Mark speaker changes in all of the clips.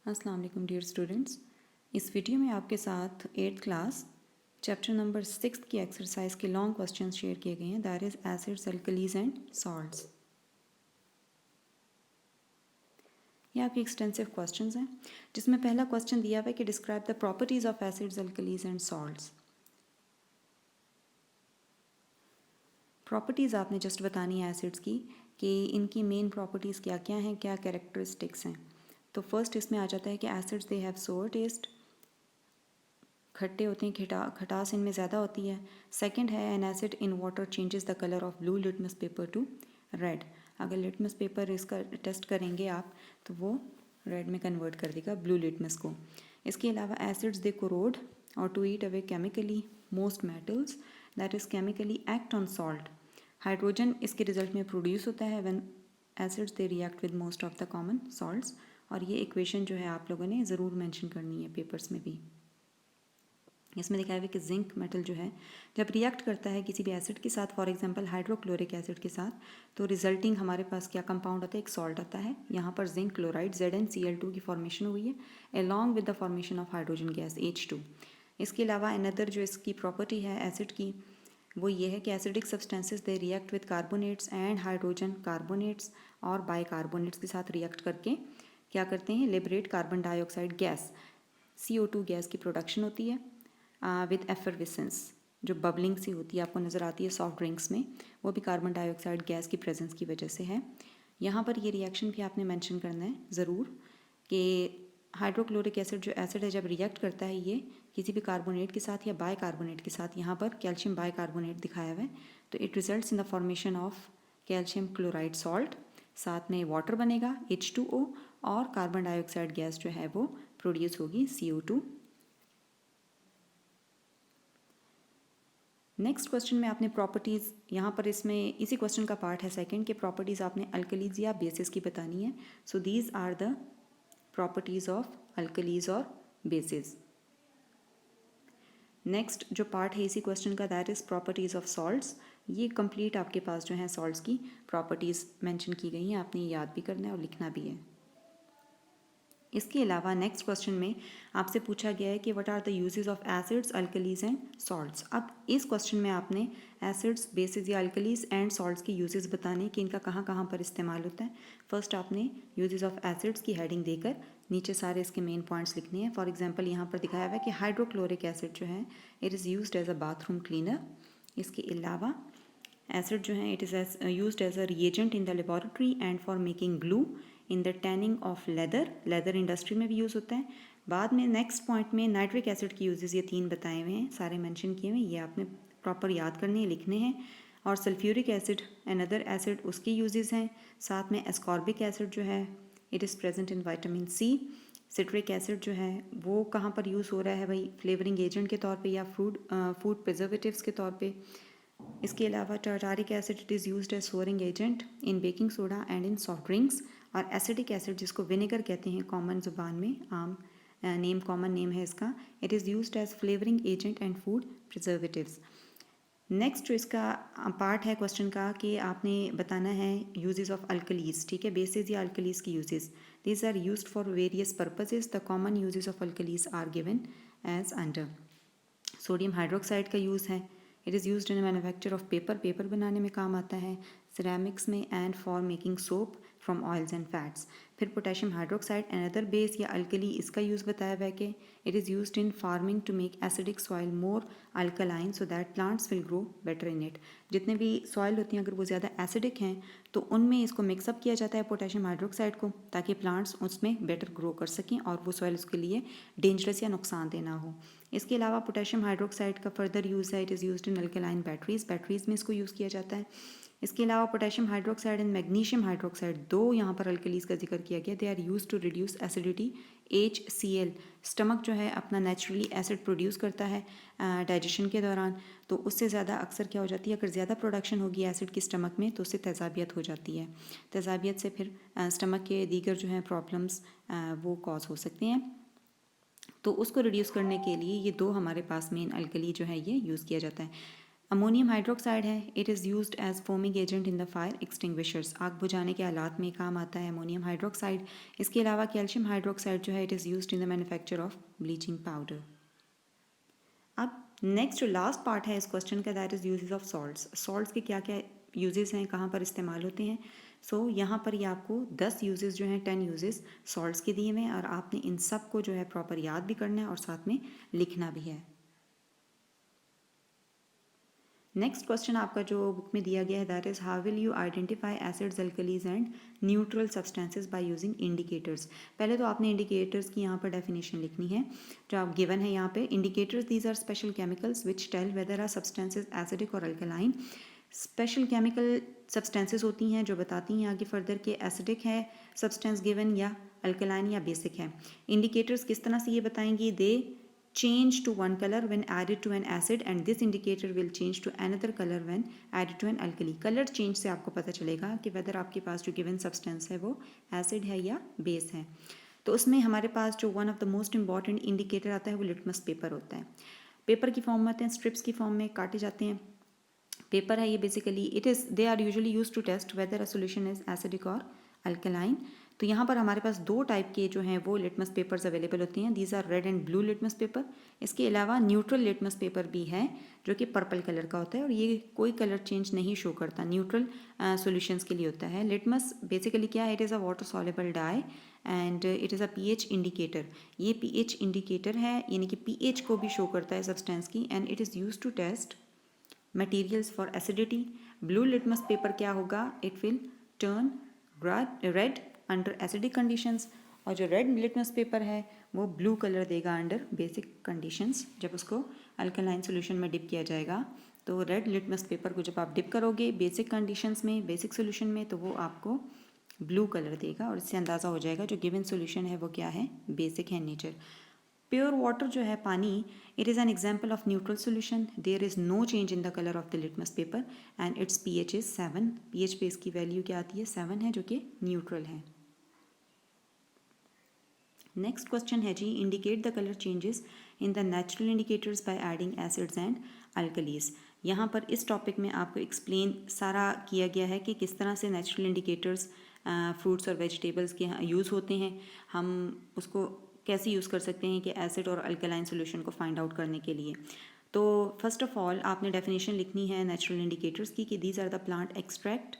Speaker 1: अस्सलाम वालेकुम dear students. इस वीडियो में आपके साथ 8th क्लास चैप्टर नंबर 6 की एक्सरसाइज के लॉन्ग क्वेश्चंस शेयर किए गए हैं, that is acids, alkalis and salts. ये आपके एक्सटेंसिव क्वेश्चंस हैं, जिसमें पहला क्वेश्चन दिया हुआ है कि describe the properties of acids, alkalis and salts. Properties आपने जस्ट बतानी है एसिड्स की कि इनकी मेन प्रॉपर्टीज़ क्या क्या हैं, क्या कैरेक्टरिस्टिक्स हैं। तो फर्स्ट इसमें आ जाता है कि एसिड्स दे हैव सोर टेस्ट, खट्टे होते हैं, खटास इनमें ज़्यादा होती है। सेकंड है N acid in water changes the colour of blue litmus paper two red. अगर लिटमस पेपर इसका टेस्ट करेंगे आप तो वो रेड में कन्वर्ट कर देगा ब्लू लिटमस को। इसके अलावा एसिड्स दे कोरोड और to eat away chemically most metals, that is chemically act on salt. Hydrogen इसके रिजल्ट में प्रोड्यूस होता है when acids they react with most of the common salts. और ये इक्वेशन जो है आप लोगों ने ज़रूर मेंशन करनी है पेपर्स में भी। इसमें दिखाया हुआ है कि जिंक मेटल जो है जब रिएक्ट करता है किसी भी एसिड के साथ, फॉर एग्जांपल हाइड्रोक्लोरिक एसिड के साथ, तो रिजल्टिंग हमारे पास क्या कंपाउंड आता है, एक सॉल्ट आता है। यहाँ पर जिंक क्लोराइड ZnCl2 की फॉर्मेशन हुई है along with the formation of hydrogen gas H2। इसके अलावा अनदर जो इसकी प्रॉपर्टी है एसिड की वो ये है कि acidic substances they react with carbonates and hydrogen carbonates और बाइकार्बोनेट्स के साथ रिएक्ट करके क्या करते हैं, liberate carbon dioxide gas CO2 gas की प्रोडक्शन होती है विद एफरविसेंस, जो बबलिंग सी होती है आपको नज़र आती है सॉफ्ट ड्रिंक्स में, वो भी कार्बन डाइऑक्साइड गैस की प्रेजेंस की वजह से है। यहाँ पर ये रिएक्शन भी आपने मेंशन करना है ज़रूर कि हाइड्रोक्लोरिक एसिड जो एसिड है जब रिएक्ट करता है ये किसी भी कार्बोनेट के साथ या बाइकार्बोनेट के साथ, यहाँ पर कैल्शियम बाइकार्बोनेट दिखाया हुआ है, तो it results in the formation of calcium chloride salt, साथ में वाटर बनेगा H2O और कार्बन डाइऑक्साइड गैस जो है वो प्रोड्यूस होगी CO2। नेक्स्ट क्वेश्चन में आपने प्रॉपर्टीज़, यहाँ पर इसमें इसी क्वेश्चन का पार्ट है सेकंड के प्रॉपर्टीज़ आपने अल्कलीज या बेसिस की बतानी है। So these are the properties of alkalis और बेसिस। नेक्स्ट जो पार्ट है इसी क्वेश्चन का that is properties of salts. ये कंप्लीट आपके पास जो है सॉल्ट्स की प्रॉपर्टीज़ मेंशन की गई हैं, आपने याद भी करना है और लिखना भी है। इसके अलावा नेक्स्ट क्वेश्चन में आपसे पूछा गया है कि what are the uses of acids, alkalis and salts. अब इस क्वेश्चन में आपने एसिड्स, बेसिस या अल्कलीज एंड सॉल्ट्स के यूजेस बताने कि इनका कहाँ कहाँ पर इस्तेमाल होता है। फर्स्ट आपने यूजेस ऑफ एसिड्स की हेडिंग देकर नीचे सारे इसके मेन पॉइंट्स लिखने हैं। फॉर एग्जाम्पल यहाँ पर दिखाया हुआ है कि हाइड्रोक्लोरिक एसिड जो है it is used as a bathroom cleaner. इसके अलावा एसिड जो है it is used as a reagent in the laboratory and for making glue in the tanning of leather industry में भी यूज़ होता है। बाद में नेक्स्ट पॉइंट में नाइट्रिक एसिड की यूजेस ये 3 बताए हुए हैं, सारे मेंशन किए हुए हैं, ये आपने प्रॉपर याद करने हैं, लिखने हैं। और सल्फ्यूरिक एसिड अनदर एसिड, उसके यूजेस हैं। साथ में एस्कॉर्बिक एसिड जो है it is present in vitamin C। Citric acid जो है वो कहाँ पर यूज़ हो रहा है भाई, फ्लेवरिंग एजेंट के तौर पे या फूड प्रिजर्वेटिव्स के तौर पे। इसके अलावा tartaric acid it is used as souring agent in baking soda and in soft drinks. और एसिडिक एसिड जिसको विनेगर कहते हैं कॉमन ज़ुबान में, आम नेम, कॉमन नेम है इसका, it is used as flavouring agent and food preservatives. Next जो इसका पार्ट है क्वेश्चन का कि आपने बताना है यूजेस ऑफ अल्कलीज, ठीक है, बेसिस या अल्कलीज की uses. These are used for various purposes, the common uses of alkalis are given as under. Sodium hydroxide का यूज़ है, it is used in manufacture of paper बनाने में काम आता है, सिरेमिक्स में and for making soap from oils and fats. फिर potassium hydroxide another base या अल्कली, इसका यूज़ बताया हुआ है कि it is used in farming to make acidic soil more alkaline so that plants will grow better in it. जितने भी soil होती हैं अगर वो ज़्यादा एसिडिक हैं तो उनमें इसको मिक्सअप किया जाता है पोटेशियम हाइड्रोक्साइड को, ताकि प्लांट्स उसमें बेटर ग्रो कर सकें और वो सॉइल उसके लिए डेंजरस या नुकसानदेह ना हो। इसके अलावा पोटेशियम हाइड्रोक्साइड का फर्दर यूज़ है, it is used in alkaline batteries में इसको यूज़ किया जाता है। इसके अलावा potassium hydroxide and magnesium hydroxide, दो यहाँ पर अल्कलीज का जिक्र किया गया, they are use to reduce acidity HCl। Stomach जो है अपना नेचुरली एसिड प्रोड्यूस करता है डाइजेशन के दौरान, तो उससे ज़्यादा अक्सर क्या हो जाती है, अगर ज़्यादा प्रोडक्शन होगी एसिड की स्टमक में तो उससे तेज़ाबियत हो जाती है। तेज़ाबियत से फिर स्टमक के दीगर जो हैं प्रॉब्लम्स वो कॉज हो सकती हैं। तो उसको रिड्यूस करने के लिए ये दो हमारे पास मेन अल्कली जो है ये यूज़ किया जाता है। अमोनियम हाइड्रोक्साइड है, it is used as foaming agent in the fire extinguishers, आग बुझाने के आलात में काम आता है अमोनियम हाइड्रोक्साइड। इसके अलावा कैल्शियम हाइड्रोक्साइड जो है it is used in the manufacture of bleaching powder. अब नेक्स्ट जो लास्ट पार्ट है इस क्वेश्चन का that is uses of salts. Salts के क्या क्या यूजेस हैं, कहाँ पर इस्तेमाल होते हैं। सो यहाँ पर ये आपको 10 यूजेस जो हैं 10 यूजेस सॉल्ट्स के दिए हुए हैं और आपने इन सब को जो है प्रॉपर याद भी करना है और साथ में लिखना भी है। नेक्स्ट क्वेश्चन आपका जो बुक में दिया गया है that is how will you identify acids alkalis and neutral substances by using indicators. पहले तो आपने इंडिकेटर्स की यहाँ पर डेफिनेशन लिखनी है जो आप गिवन है यहाँ पे। Indicators these are special chemicals which tell whether are substances acidic और अल्कलाइन। स्पेशल केमिकल सब्सटेंसेस होती हैं जो बताती हैं आगे फर्दर के एसिडिक है सब्सटेंस गिवन या अल्कलाइन या बेसिक है। इंडिकेटर्स किस तरह से ये बताएंगे, दे change to one color when added to an acid and this indicator will change to another color when added to an alkali। Colour change से आपको पता चलेगा कि वेदर आपके पास जो गिवन सब्सटेंस है वो एसिड है या बेस है। तो उसमें हमारे पास जो one of the most important indicator आता है वो लिटमस पेपर होता है। पेपर की फॉर्म में आते हैं, स्ट्रिप्स की फॉर्म में काटे जाते हैं। पेपर है ये basically it is they are usually use to test whether a solution is acidic और अल्कलाइन। तो यहाँ पर हमारे पास दो टाइप के जो हैं वो लिटमस पेपर्स अवेलेबल होते हैं, these are red and blue litmus paper. इसके अलावा न्यूट्रल लिटमस पेपर भी है जो कि पर्पल कलर का होता है और ये कोई कलर चेंज नहीं शो करता, न्यूट्रल सॉल्यूशंस के लिए होता है। लिटमस बेसिकली क्या है, it is a water soluble dye and it is a pH indicator. ये पीएच इंडिकेटर है यानी कि पीएच को भी शो करता है सब्सटेंस की and it is use to test materials for acidity. Blue litmus paper क्या होगा, it will turn red under acidic conditions और जो रेड लिटमस पेपर है वो ब्लू कलर देगा अंडर बेसिक कंडीशंस। जब उसको अल्कलाइन सॉल्यूशन में डिप किया जाएगा तो रेड लिटमस पेपर को जब आप डिप करोगे बेसिक कंडीशंस में, बेसिक सॉल्यूशन में, तो वो आपको ब्लू कलर देगा और इससे अंदाज़ा हो जाएगा जो गिवन सॉल्यूशन है वो क्या है, बेसिक है नेचर। प्योर वाटर जो है पानी, it is an example of neutral solution, there is no change in the colour of the litmus paper and it's pH is 7। PH पे इसकी वैल्यू क्या आती है, 7 है जो कि न्यूट्रल है। नेक्स्ट क्वेश्चन है जी, indicate the colour changes in the natural indicators by adding acids and alkalis. यहाँ पर इस टॉपिक में आपको एक्सप्लेन सारा किया गया है कि किस तरह से नेचुरल इंडिकेटर्स फ्रूट्स और वेजिटेबल्स के यूज़ होते हैं, हम उसको कैसे यूज़ कर सकते हैं कि एसिड और अल्कलाइन सॉल्यूशन को फाइंड आउट करने के लिए। तो फर्स्ट ऑफ ऑल आपने डेफिनेशन लिखनी है नेचुरल इंडिकेटर्स की कि these are the plant extract,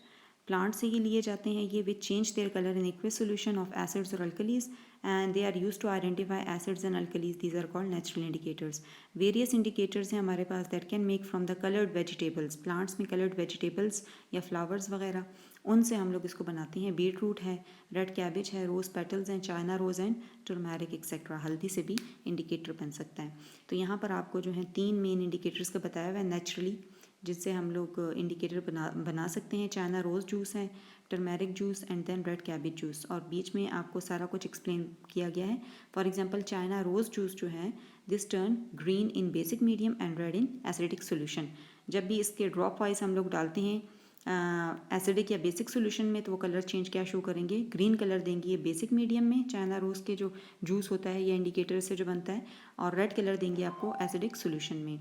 Speaker 1: plant से ही लिए जाते हैं ये, which change their colour in aqueous solution of acids और alkalis and they are use to identify acids and alkalis, these are called natural indicators. Various indicators हैं हमारे पास that can make from the coloured vegetables, plants में coloured vegetables या flowers वगैरह उनसे हम लोग इसको बनाते हैं। बीट रूट है, रेड कैबेज है, रोज़ पेटल्स हैं, China rose and turmeric etcetera, हल्दी से भी इंडिकेटर बन सकता है। तो यहाँ पर आपको जो है 3 मेन इंडिकेटर्स का बताया हुआ है नेचुरली जिससे हम लोग इंडिकेटर बना सकते हैं। चाइना रोज़ जूस है, turmeric juice and then red cabbage juice, और बीच में आपको सारा कुछ एक्सप्लेन किया गया है। For example China rose juice जो है this turn green in basic medium and red in acidic solution. जब भी इसके ड्रॉप वाइज हम लोग डालते हैं एसिडिक या बेसिक सॉल्यूशन में तो वो कलर चेंज क्या शो करेंगे, ग्रीन कलर देंगे ये बेसिक मीडियम में चाइना रोज़ के जो जूस होता है या इंडिकेटर से जो बनता है, और रेड कलर देंगे आपको एसिडिक सॉल्यूशन में।